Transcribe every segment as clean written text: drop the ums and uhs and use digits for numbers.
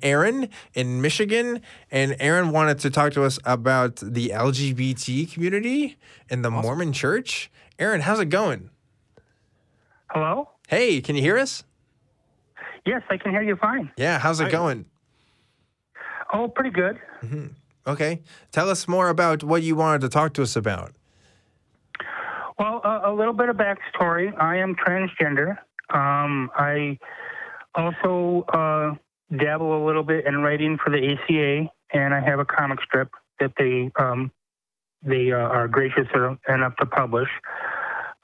Aaron in Michigan, and Aaron wanted to talk to us about the LGBT community and the Mormon Church. Aaron, how's it going? Hello? Hey, can you hear us? Yes, I can hear you fine. Yeah, how's it going? Oh, pretty good. Okay, tell us more about what you wanted to talk to us about. Well, a little bit of backstory. I am transgender. I also dabble a little bit in writing for the ACA, and I have a comic strip that they are gracious enough to publish.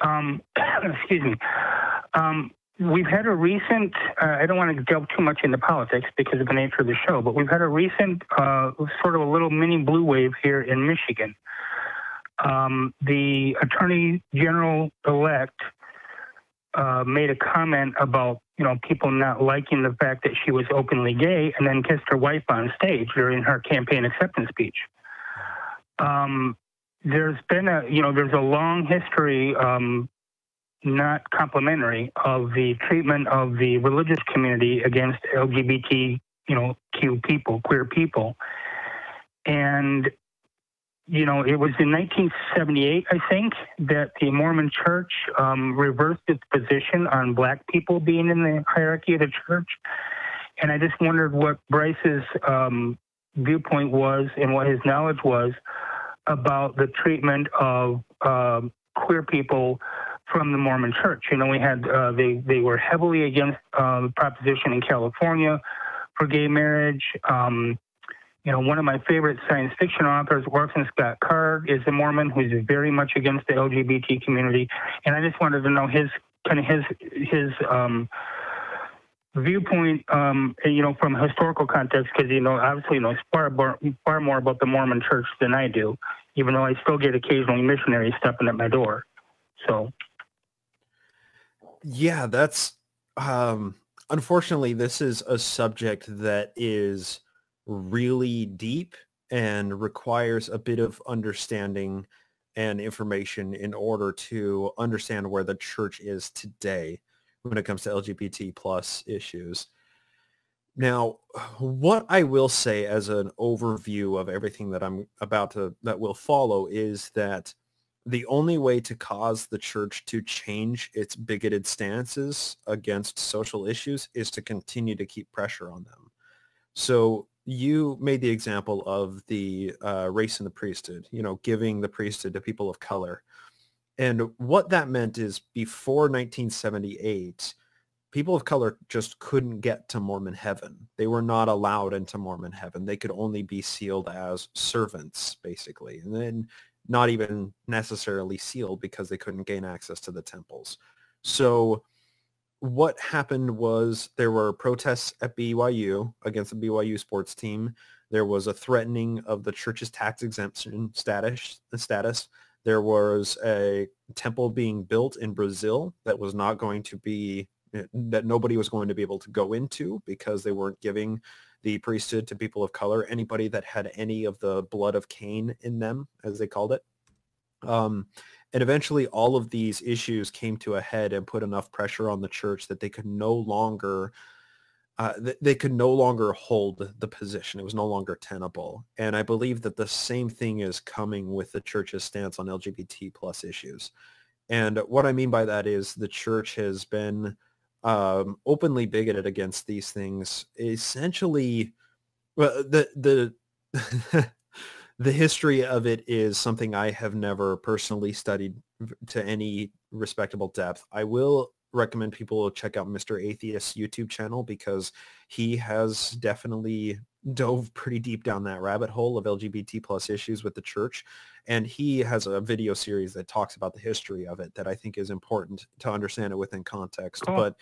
Excuse me. We've had a recent, I don't want to delve too much into politics because of the nature of the show, but we've had a recent sort of a little mini blue wave here in Michigan. The Attorney General-elect made a comment about, people not liking the fact that she was openly gay and then kissed her wife on stage during her campaign acceptance speech. There's been there's a long history, not complimentary, of the treatment of the religious community against LGBTQ people, queer people. And, it was in 1978, I think, that the Mormon Church reversed its position on black people being in the hierarchy of the church. And I just wondered what Bryce's viewpoint was and what his knowledge was about the treatment of queer people from the Mormon Church. We had they were heavily against the proposition in California for gay marriage. One of my favorite science fiction authors, Orson Scott Card, is a Mormon who's very much against the LGBT community, and I just wanted to know his viewpoint, from a historical context, because obviously knows far more about the Mormon Church than I do, even though I still get occasionally missionaries stepping at my door. So, yeah, that's unfortunately, this is a subject that is really deep and requires a bit of understanding and information in order to understand where the church is today when it comes to LGBT plus issues. Now, what I will say as an overview of everything that will follow is that the only way to cause the church to change its bigoted stances against social issues is to continue to keep pressure on them. So you made the example of the race in the priesthood, giving the priesthood to people of color. And what that meant is before 1978, people of color just couldn't get to Mormon heaven. They were not allowed into Mormon heaven. They could only be sealed as servants, basically. And then not even necessarily sealed because they couldn't gain access to the temples. So what happened was there were protests at BYU against the BYU sports team. There was a threatening of the church's tax exemption status. There was a temple being built in Brazil that was not going to be, that nobody was going to be able to go into because they weren't giving the priesthood to people of color, anybody that had any of the blood of Cain in them, as they called it. And eventually all of these issues came to a head and put enough pressure on the church that they could no longer hold the position. It was no longer tenable. And I believe that the same thing is coming with the church's stance on LGBT plus issues. And what I mean by that is the church has been openly bigoted against these things. Essentially, well, the the history of it is something I have never personally studied to any respectable depth. I will recommend people check out Mr. Atheist's YouTube channel because he has definitely dove pretty deep down that rabbit hole of LGBT plus issues with the church. And he has a video series that talks about the history of it that I think is important to understand it within context. Cool. But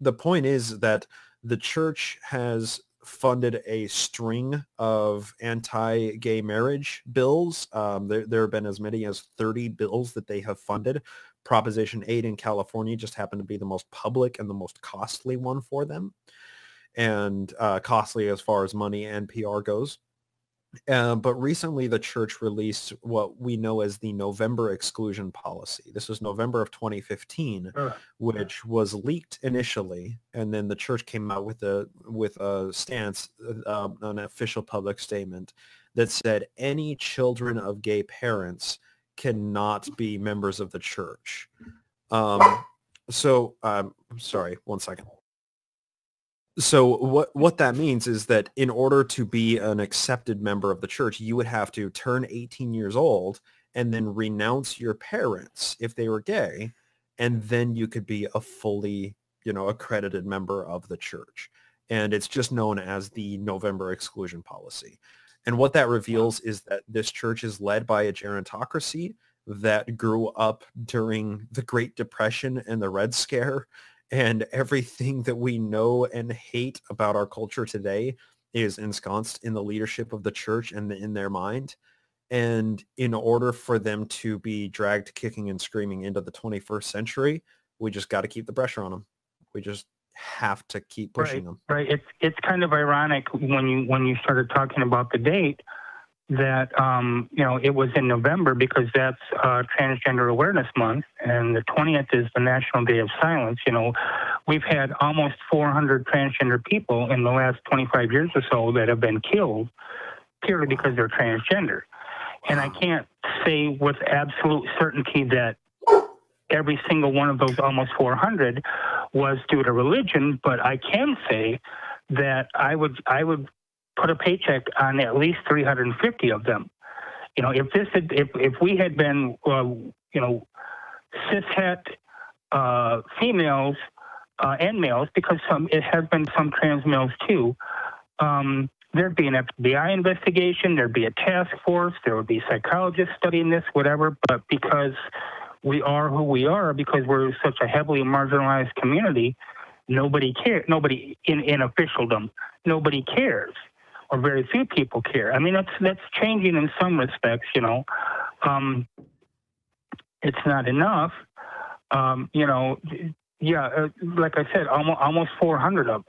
the point is that the church has funded a string of anti-gay marriage bills. There have been as many as 30 bills that they have funded. Proposition 8 in California just happened to be the most public and the most costly one for them, and costly as far as money and PR goes. But recently the church released what we know as the November exclusion policy. This was November of 2015, which was leaked initially, and then the church came out with a stance, an official public statement that said any children of gay parents cannot be members of the church. Sorry, one second. So what that means is that in order to be an accepted member of the church, you would have to turn 18 years old and then renounce your parents if they were gay, and then you could be a fully, accredited member of the church. And it's just known as the November exclusion policy. And what that reveals is that this church is led by a gerontocracy that grew up during the Great Depression and the Red Scare. And everything that we know and hate about our culture today is ensconced in the leadership of the church and in their mind. And in order for them to be dragged kicking and screaming into the 21st century, we just got to keep the pressure on them. We just have to keep pushing them. Right. It's kind of ironic when you started talking about the date that, it was in November because that's Transgender Awareness Month, and the 20th is the National Day of Silence. We've had almost 400 transgender people in the last 25 years or so that have been killed purely because they're transgender. And I can't say with absolute certainty that every single one of those almost 400 was due to religion, but I can say that I would put a paycheck on at least 350 of them. If we had been, cishet females and males, because it has been some trans males too, there'd be an FBI investigation, there'd be a task force, there would be psychologists studying this, whatever. But because we are who we are, because we're such a heavily marginalized community, nobody cares. Nobody in officialdom, nobody cares. Or very few people care. I mean, that's changing in some respects, it's not enough. Like I said, almost 400 of us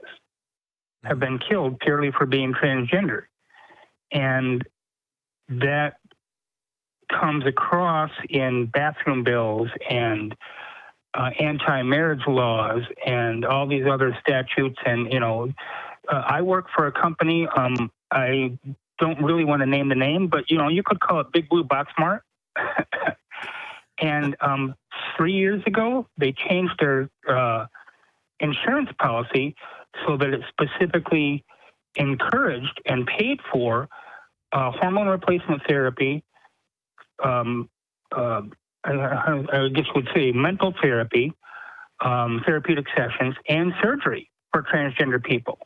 have been killed purely for being transgender. And that comes across in bathroom bills and anti-marriage laws and all these other statutes. And, I work for a company. I don't really want to name the name, but you could call it Big Blue Box Mart. And 3 years ago, they changed their insurance policy so that it specifically encouraged and paid for hormone replacement therapy. I guess you would say mental therapy, therapeutic sessions, and surgery for transgender people.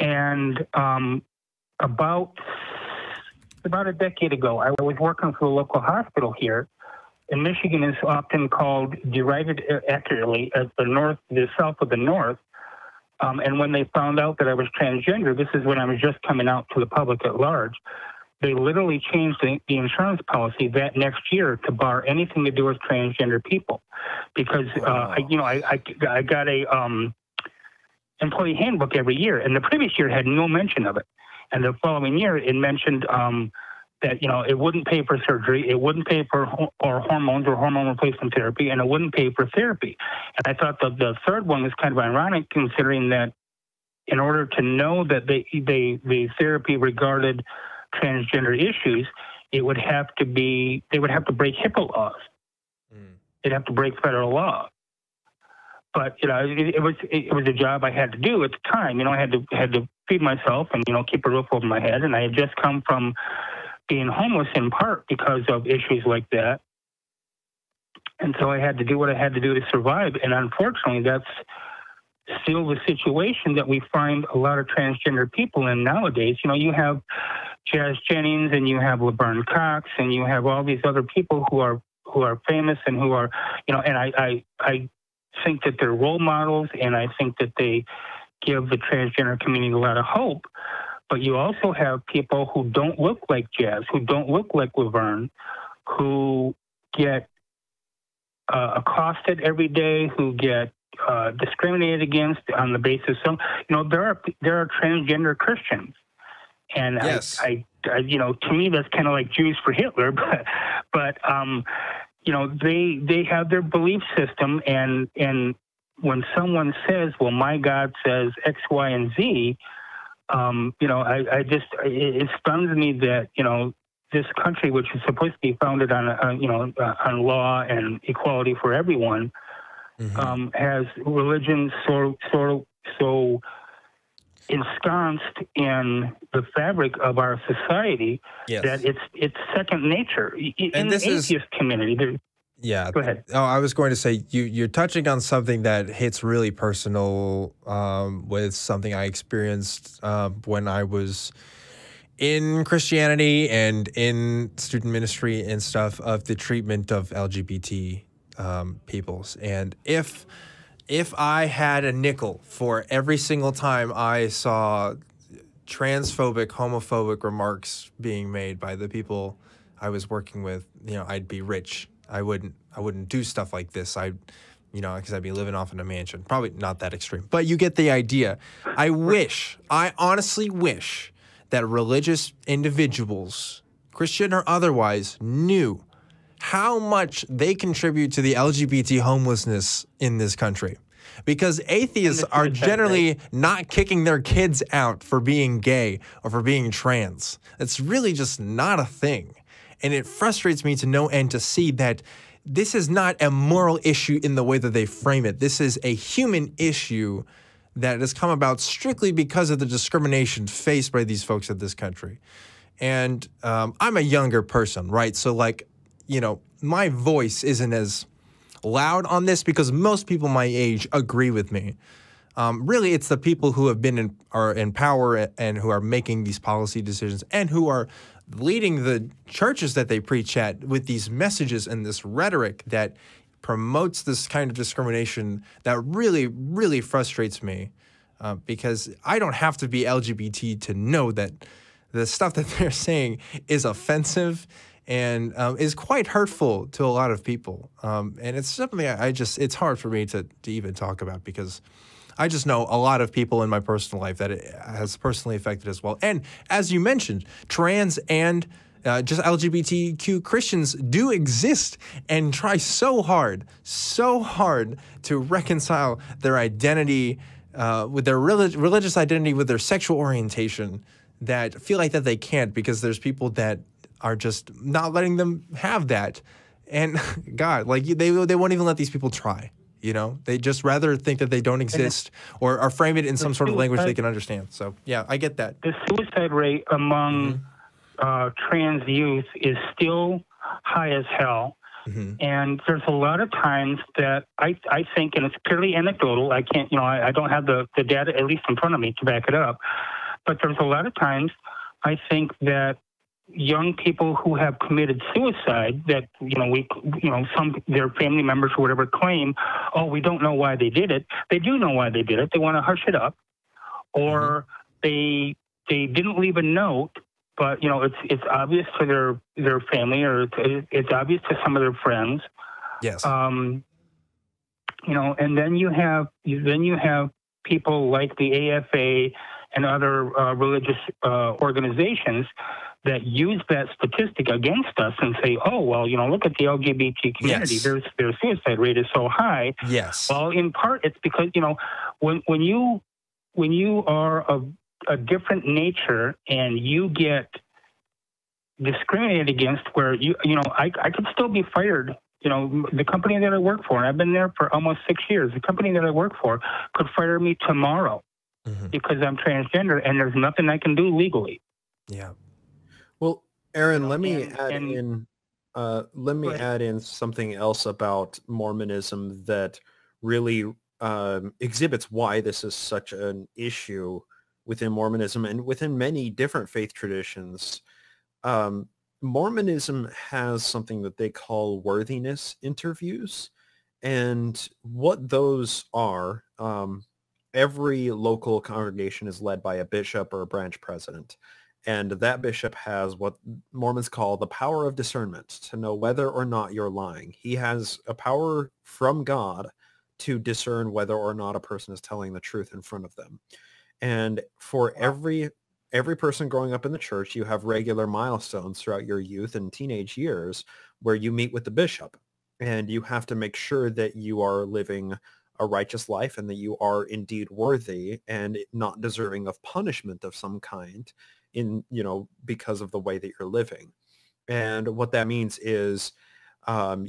And about a decade ago, I was working for a local hospital here. And Michigan is often called, derided accurately, as the south of the north. And when they found out that I was transgender, this is when I was just coming out to the public at large, they literally changed the insurance policy that next year to bar anything to do with transgender people. Because, I got a employee handbook every year, and the previous year had no mention of it. And the following year, it mentioned that, it wouldn't pay for surgery, it wouldn't pay for hormones or hormone replacement therapy, and it wouldn't pay for therapy. And I thought the third one was kind of ironic, considering that in order to know that the therapy regarded transgender issues, they would have to break HIPAA laws. They'd have to break federal law. But it was a job I had to do at the time. I had to feed myself and keep a roof over my head. And I had just come from being homeless in part because of issues like that. And so I had to do what I had to do to survive. And unfortunately, that's still the situation that we find a lot of transgender people in nowadays. You have Jazz Jennings and you have Laverne Cox and you have all these other people who are famous and who are, and I think that they're role models, and I think that they give the transgender community a lot of hope. But you also have people who don't look like Jazz, who don't look like Laverne, who get accosted every day, who get discriminated against on the basis of, there are transgender Christians. And yes. to me, that's kind of like Jews for Hitler, but they have their belief system, and when someone says, well, my God says X, Y, and Z, it stuns me that, this country, which is supposed to be founded on law and equality for everyone, has religion so ensconced in the fabric of our society that it's second nature. In the atheist community, yeah. Go ahead. Oh, I was going to say you're touching on something that hits really personal with something I experienced when I was in Christianity and in student ministry and stuff, of the treatment of LGBT peoples. And if I had a nickel for every single time I saw transphobic, homophobic remarks being made by the people I was working with, I'd be rich. I wouldn't do stuff like this. Because I'd be living off in a mansion. Probably not that extreme, but you get the idea. I honestly wish that religious individuals, Christian or otherwise, knew how much they contribute to the LGBT homelessness in this country. Because atheists are generally not kicking their kids out for being gay or for being trans. It's really just not a thing. And it frustrates me to no end to see that this is not a moral issue in the way that they frame it. This is a human issue that has come about strictly because of the discrimination faced by these folks in this country. And I'm a younger person, right? So, my voice isn't as loud on this because most people my age agree with me. Really, it's the people who have been in power and who are making these policy decisions and who are leading the churches that they preach at with these messages and this rhetoric that promotes this kind of discrimination that really, really frustrates me because I don't have to be LGBT to know that the stuff that they're saying is offensive and is quite hurtful to a lot of people. And it's something it's hard for me to even talk about because I just know a lot of people in my personal life that it has personally affected as well. And as you mentioned, trans and just LGBTQ Christians do exist and try so hard to reconcile their identity with their religious identity with their sexual orientation that feel like that they can't because there's people that are just not letting them have that. And God, they won't even let these people try. They just rather think that they don't exist or frame it in some sort of language they can understand. So, yeah, I get that. The suicide rate among trans youth is still high as hell. And there's a lot of times that I think, and it's purely anecdotal, I can't, I don't have the data, at least in front of me, to back it up. But there's a lot of times I think that young people who have committed suicide that, some their family members or whatever claim, oh, we don't know why they did it. They do know why they did it. They want to hush it up. Or they didn't leave a note, but, it's obvious to their family or it's obvious to some of their friends. Yes. And then you have people like the AFA and other religious organizations that use that statistic against us and say, oh, well, look at the LGBT community. Yes. Their suicide rate is so high. Yes. Well, in part, it's because, when you are of a different nature and you get discriminated against where, I could still be fired. The company that I work for, and I've been there for almost 6 years, the company that I work for could fire me tomorrow because I'm transgender and there's nothing I can do legally. Yeah. Well, Aaron, let me add in something else about Mormonism that really exhibits why this is such an issue within Mormonism and within many different faith traditions. Mormonism has something that they call worthiness interviews. And what those are, every local congregation is led by a bishop or a branch president. And that bishop has what Mormons call the power of discernment to know whether or not you're lying. He has a power from God to discern whether or not a person is telling the truth in front of them. And for every every person growing up in the church, you have regular milestones throughout your youth and teenage years where you meet with the bishop, and you have to make sure that you are living a righteous life and that you are indeed worthy and not deserving of punishment of some kind in, because of the way that you're living. And what that means is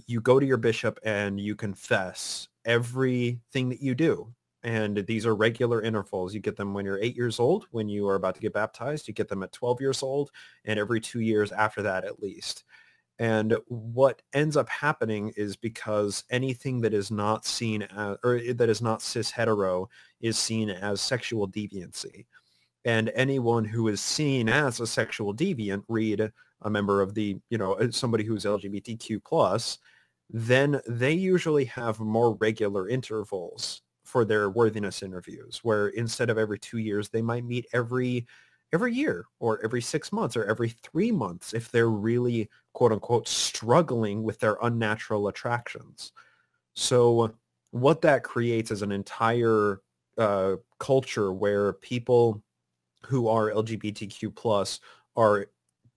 you go to your bishop and you confess everything that you do. And these are regular intervals. You get them when you're 8 years old, when you are about to get baptized. You get them at 12 years old, and every 2 years after that at least. And what ends up happening is, because anything that is not seen as, or that is not cis hetero, is seen as sexual deviancy. And anyone who is seen as a sexual deviant, read a member of the, somebody who's LGBTQ plus, then they usually have more regular intervals for their worthiness interviews, where instead of every 2 years, they might meet every year or every 6 months or every 3 months if they're really, quote unquote, struggling with their unnatural attractions. So what that creates is an entire culture where people who are LGBTQ plus are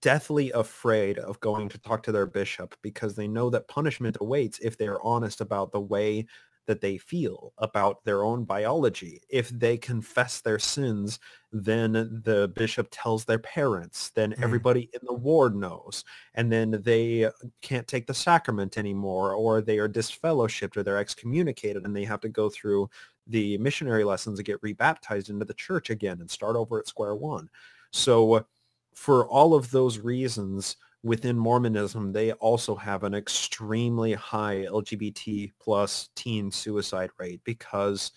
deathly afraid of going to talk to their bishop, because they know that punishment awaits if they are honest about the way that they feel about their own biology. If they confess their sins, then the bishop tells their parents, then everybody in the ward knows, and then they can't take the sacrament anymore, or they are disfellowshipped, or they're excommunicated, and they have to go through the missionary lessons and get rebaptized into the church again and start over at square one. So for all of those reasons, within Mormonism, they also have an extremely high LGBT plus teen suicide rate, because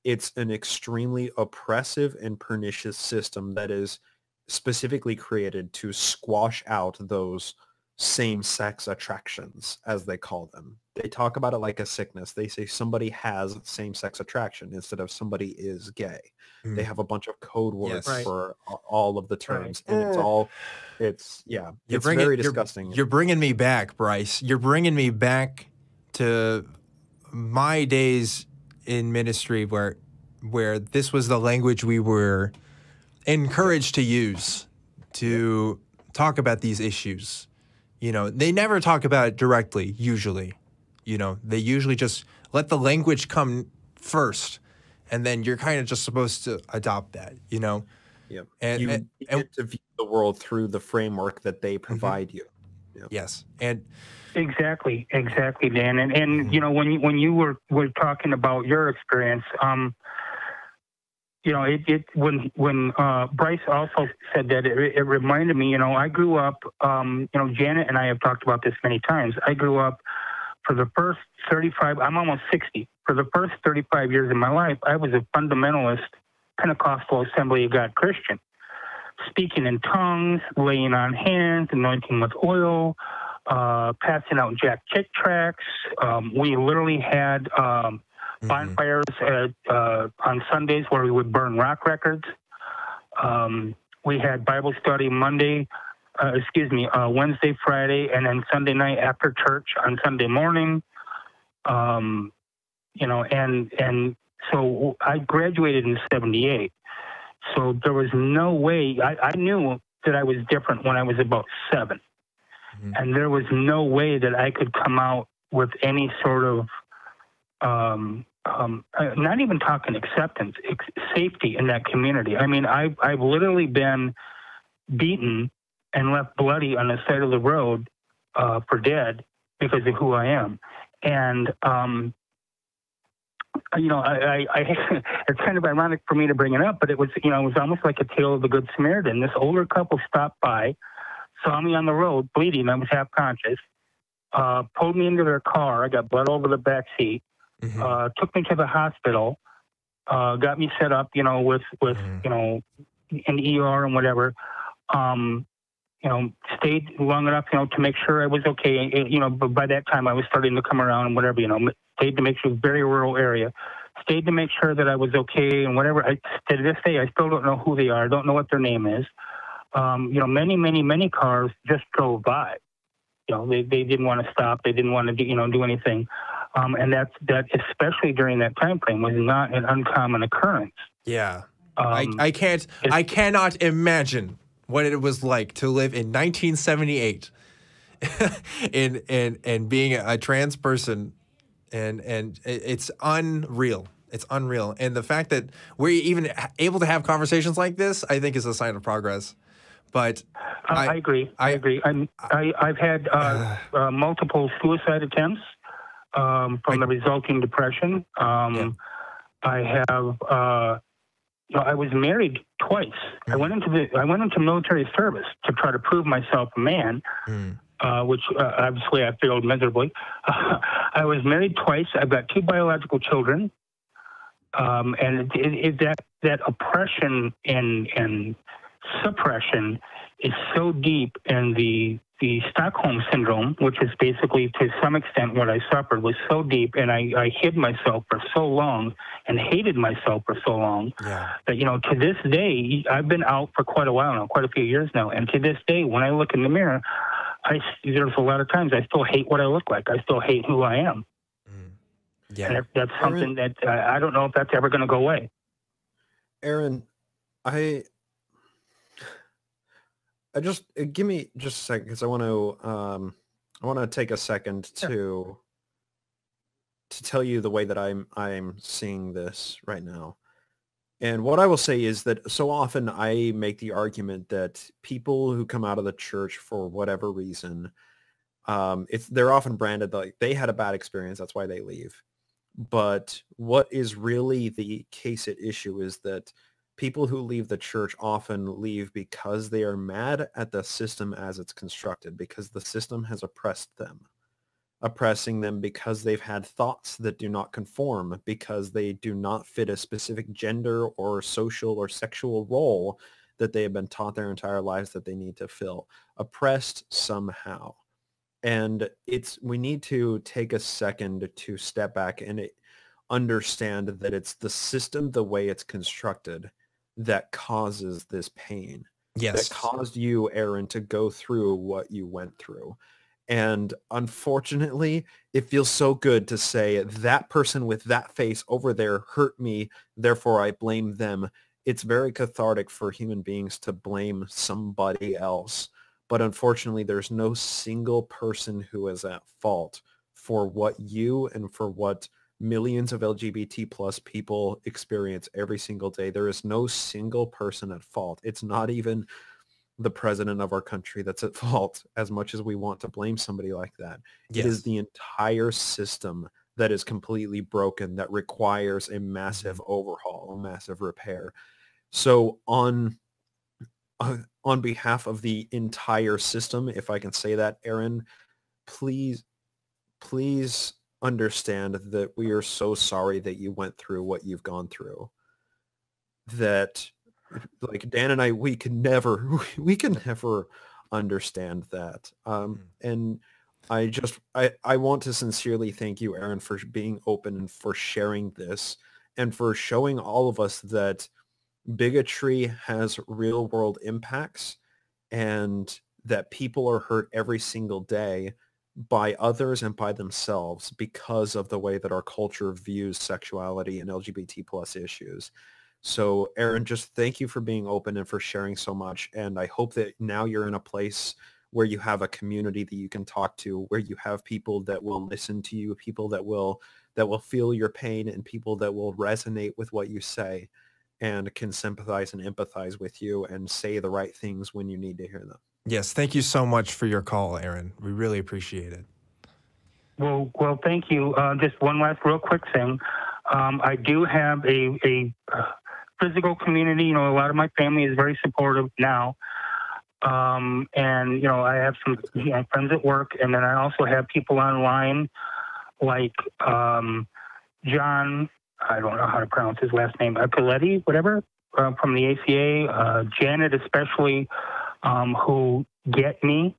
it's an extremely oppressive and pernicious system that is specifically created to squash out those same-sex attractions, as they call them. They talk about it like a sickness. They say somebody has same-sex attraction instead of somebody is gay. They have a bunch of code words for all of the terms, and it's very disgusting. You're bringing me back, Bryce. You're bringing me back to my days in ministry, where this was the language we were encouraged to use to talk about these issues. They never talk about it directly, usually. They usually just let the language come first, and then you're kind of just supposed to adopt that, Yeah. And you get to view the world through the framework that they provide you. Yep. Yes. And exactly, Dan. And when you were talking about your experience, when Bryce also said that, it reminded me, I grew up, Janet and I have talked about this many times. I grew up for the first 35, I'm almost 60. For the first 35 years of my life, I was a fundamentalist Pentecostal Assembly of God Christian, speaking in tongues, laying on hands, anointing with oil, passing out Jack Chick tracts. We literally had bonfires on Sundays where we would burn rock records. We had Bible study Wednesday, Friday, and then Sunday night after church on Sunday morning. And so I graduated in 78. So there was no way, I knew that I was different when I was about 7. And there was no way that I could come out with any sort of, not even talking acceptance, safety in that community. I mean, I've literally been beaten and left bloody on the side of the road for dead because of who I am. And, it's kind of ironic for me to bring it up, but it was almost like a tale of the Good Samaritan. This older couple stopped by, saw me on the road bleeding. I was half conscious, pulled me into their car. I got blood over the back seat, took me to the hospital, got me set up, with an ER and whatever. Stayed long enough, to make sure I was okay. But by that time I was starting to come around and whatever, stayed to make sure, very rural area, stayed to make sure that I was okay and whatever. To this day, I still don't know who they are. I don't know what their name is. Many cars just drove by. They didn't want to stop. They didn't want to do anything. And that especially during that time frame was not an uncommon occurrence. Yeah. I cannot imagine what it was like to live in 1978 and being a trans person, and it's unreal. It's unreal. And the fact that we're even able to have conversations like this, I think, is a sign of progress. But I agree. I agree. I've had multiple suicide attempts from the resulting depression. I have. I was married twice. I went into military service to try to prove myself a man, which obviously I failed miserably. I was married twice. I've got 2 biological children, and that oppression and suppression is so deep, and the Stockholm syndrome, which is basically to some extent what I suffered, was so deep, and I hid myself for so long and hated myself for so long that, to this day, I've been out for quite a while now, quite a few years now, and to this day, when I look in the mirror, there's a lot of times I still hate what I look like. I still hate who I am. Yeah. And that's something that I don't know if that's ever going to go away. Aaron, I just give me just a second, because I want to take a second to tell you the way that I'm seeing this right now. And what I will say is that so often I make the argument that people who come out of the church for whatever reason, they're often branded like they had a bad experience, that's why they leave. But what is really the case at issue is that people who leave the church often leave because they are mad at the system as it's constructed, because the system has oppressing them because they've had thoughts that do not conform, because they do not fit a specific gender or social or sexual role that they have been taught their entire lives that they need to fill. Oppressed somehow. And we need to take a second to step back and understand that it's the system, the way it's constructed, that causes this pain. Yes. That caused you, Aaron, to go through what you went through. And unfortunately, it feels so good to say that person with that face over there hurt me, therefore I blame them. It's very cathartic for human beings to blame somebody else. But unfortunately, there's no single person who is at fault for what you and for what millions of LGBT plus people experience every single day. There is no single person at fault. It's not even the president of our country that's at fault, as much as we want to blame somebody like that. Yes. It is the entire system that is completely broken, that requires a massive overhaul, a massive repair. So on behalf of the entire system, if I can say that, Aaron, please understand that we are so sorry that you went through what you've gone through. That, like Dan and I, we can never understand that. And I want to sincerely thank you, Aaron, for being open and for sharing this and for showing all of us that bigotry has real world impacts and that people are hurt every single day by others and by themselves because of the way that our culture views sexuality and LGBT plus issues. So Aaron, just thank you for being open and for sharing so much. And I hope that now you're in a place where you have a community that you can talk to, where you have people that will listen to you, people that will feel your pain, and people that will resonate with what you say and can sympathize and empathize with you and say the right things when you need to hear them. Yes, thank you so much for your call, Aaron. We really appreciate it. Well, thank you. Just one last real quick thing. I do have a physical community. A lot of my family is very supportive now. And, I have some friends at work, and then I also have people online like John, I don't know how to pronounce his last name, Coletti, whatever, from the ACA, Janet especially, who get me.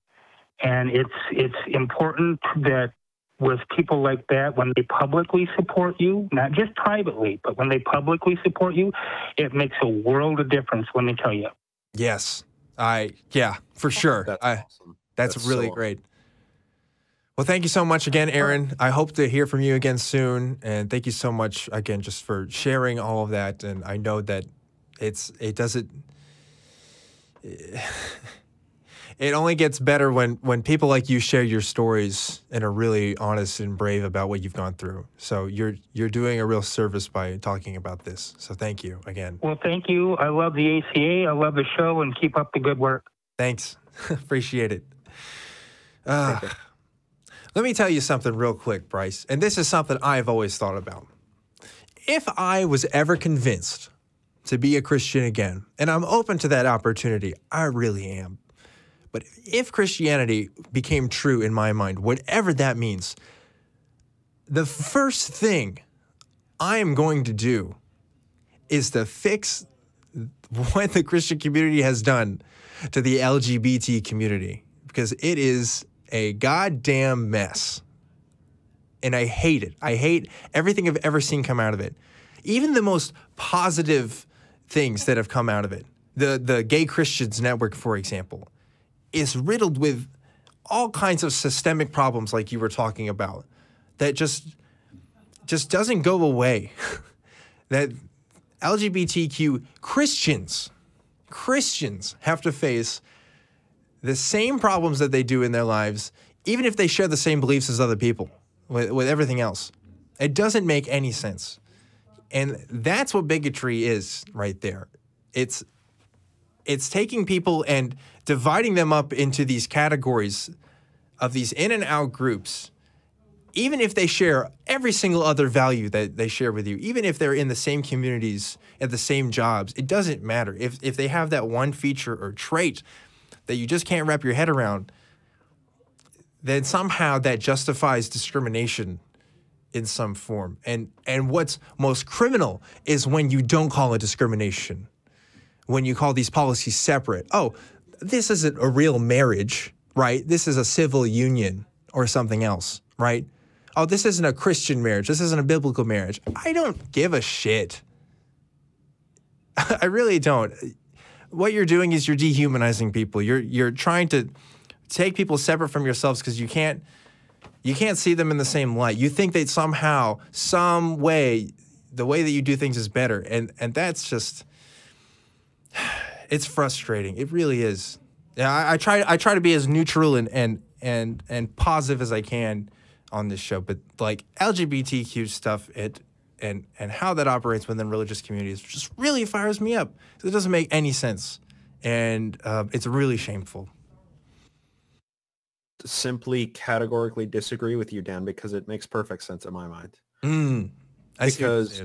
And it's important that with people like that, when they publicly support you, not just privately, but when they publicly support you, it makes a world of difference, let me tell you. Yes. Yeah, for sure. That's awesome. That's really great. Well, thank you so much again, Aaron. I hope to hear from you again soon. And thank you so much again just for sharing all of that. And I know that it doesn't. It only gets better when people like you share your stories and are really honest and brave about what you've gone through. So you're doing a real service by talking about this. So thank you again. Well, thank you. I love the ACA. I love the show, and keep up the good work. Thanks. Appreciate it. Let me tell you something real quick, Bryce. And this is something I've always thought about. If I was ever convinced to be a Christian again, and I'm open to that opportunity, I really am. But if Christianity became true in my mind, whatever that means, the first thing I am going to do is to fix what the Christian community has done to the LGBT community, because it is a goddamn mess. And I hate it. I hate everything I've ever seen come out of it. Even the most positive things that have come out of it. The Gay Christians Network, for example, is riddled with all kinds of systemic problems like you were talking about that just doesn't go away. That LGBTQ Christians have to face the same problems that they do in their lives, even if they share the same beliefs as other people with everything else. It doesn't make any sense. And that's what bigotry is right there. It's taking people and dividing them up into these categories of these in and out groups, even if they share every single other value that they share with you, even if they're in the same communities and the same jobs, it doesn't matter. If they have that one feature or trait that you just can't wrap your head around, then somehow that justifies discrimination in some form. And what's most criminal is when you don't call it discrimination, when you call these policies separate. Oh, this isn't a real marriage, right? This is a civil union or something else, right? Oh, this isn't a Christian marriage. This isn't a biblical marriage. I don't give a shit. I really don't. What you're doing is you're dehumanizing people. You're trying to take people separate from yourselves because you can't see them in the same light. You think that somehow, some way, the way that you do things is better. And that's just, it's frustrating. It really is. Yeah, I try to be as neutral and positive as I can on this show, but like LGBTQ stuff, and how that operates within religious communities just really fires me up. It doesn't make any sense, and it's really shameful. Simply categorically disagree with you, Dan, because it makes perfect sense in my mind. Because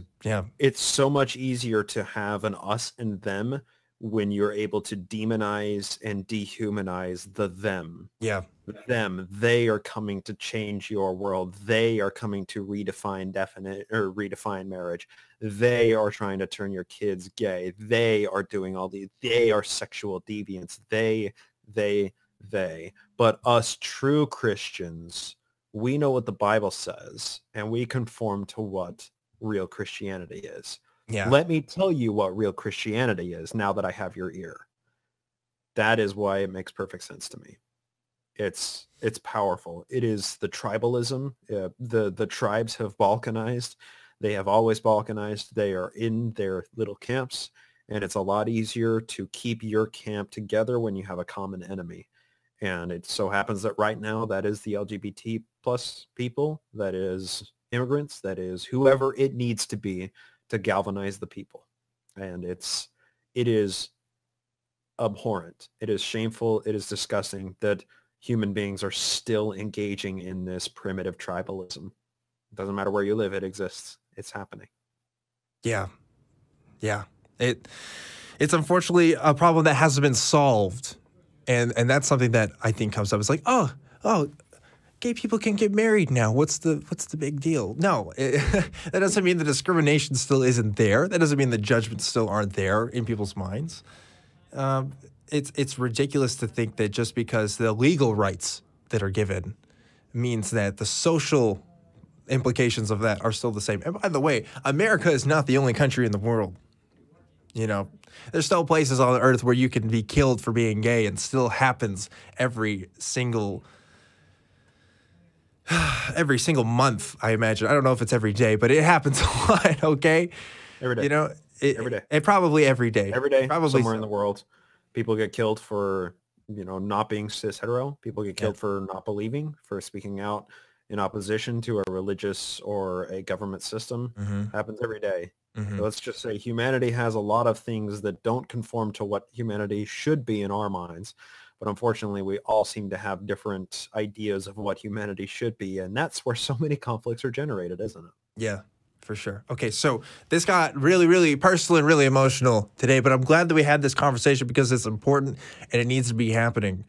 it's so much easier to have an us and them when you're able to demonize and dehumanize the them. Yeah. Them, they are coming to change your world. They are coming to redefine marriage. They are trying to turn your kids gay. They are doing they are sexual deviants. They. But us true Christians, we know what the Bible says, and we conform to what real Christianity is. Yeah. Let me tell you what real Christianity is now that I have your ear. That is why it makes perfect sense to me. It's powerful. It is the tribalism. The tribes have balkanized. They have always balkanized. They are in their little camps, and it's a lot easier to keep your camp together when you have a common enemy. And it so happens that right now that is the LGBT plus people, that is immigrants, that is whoever it needs to be to galvanize the people. And it is abhorrent. It is shameful. It is disgusting that human beings are still engaging in this primitive tribalism. It doesn't matter where you live. It exists. It's happening. Yeah. Yeah. It's unfortunately a problem that hasn't been solved. And that's something that I think comes up. It's like, oh, gay people can get married now. What's the big deal? No, that doesn't mean the discrimination still isn't there. That doesn't mean the judgments still aren't there in people's minds. It's ridiculous to think that just because the legal rights that are given means that the social implications of that are still the same. And by the way, America is not the only country in the world. You know, there's still places on earth where you can be killed for being gay, and still happens every single month, I imagine. I don't know if it's every day, but it happens a lot, okay? Every day. You know, Every day. Probably every day. Every day, Probably somewhere in the world, people get killed for, not being cis hetero. People get killed for not believing, for speaking out in opposition to a religious or a government system. Happens every day. So let's just say humanity has a lot of things that don't conform to what humanity should be in our minds. But unfortunately, we all seem to have different ideas of what humanity should be. And that's where so many conflicts are generated, isn't it? Yeah, for sure. Okay, so this got really, really personal and really emotional today, but I'm glad that we had this conversation because it's important and it needs to be happening.